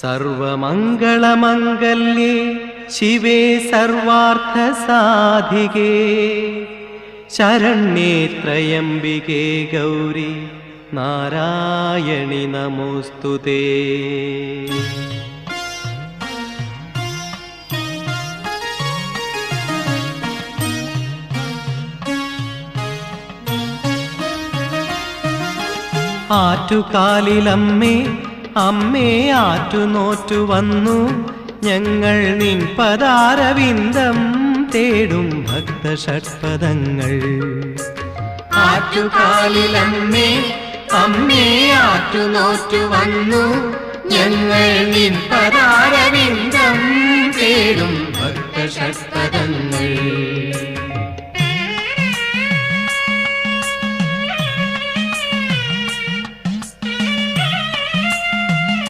സർവമംഗളമംഗല്യേ ശിവേ സർവാർത്ഥസാധികേ ശരണ്യേ ത്രയംബികേ ഗൗരി നാരായണി നമോസ്തുതേ. ആറ്റുകാലിലമ്മേ അമ്മേ ആറ്റുനോറ്റു വന്നു ഞങ്ങൾ നിൻ പദാരവിന്ദം തേടും ഭക്തഷഡ്പദങ്ങൾ. ആറ്റുകാലിലമ്മേ അമ്മേ ആറ്റുനോറ്റു വന്നു ഞങ്ങൾ നിൻ പദാരവിന്ദം തേടും ഭക്തഷഡ്പദങ്ങൾ.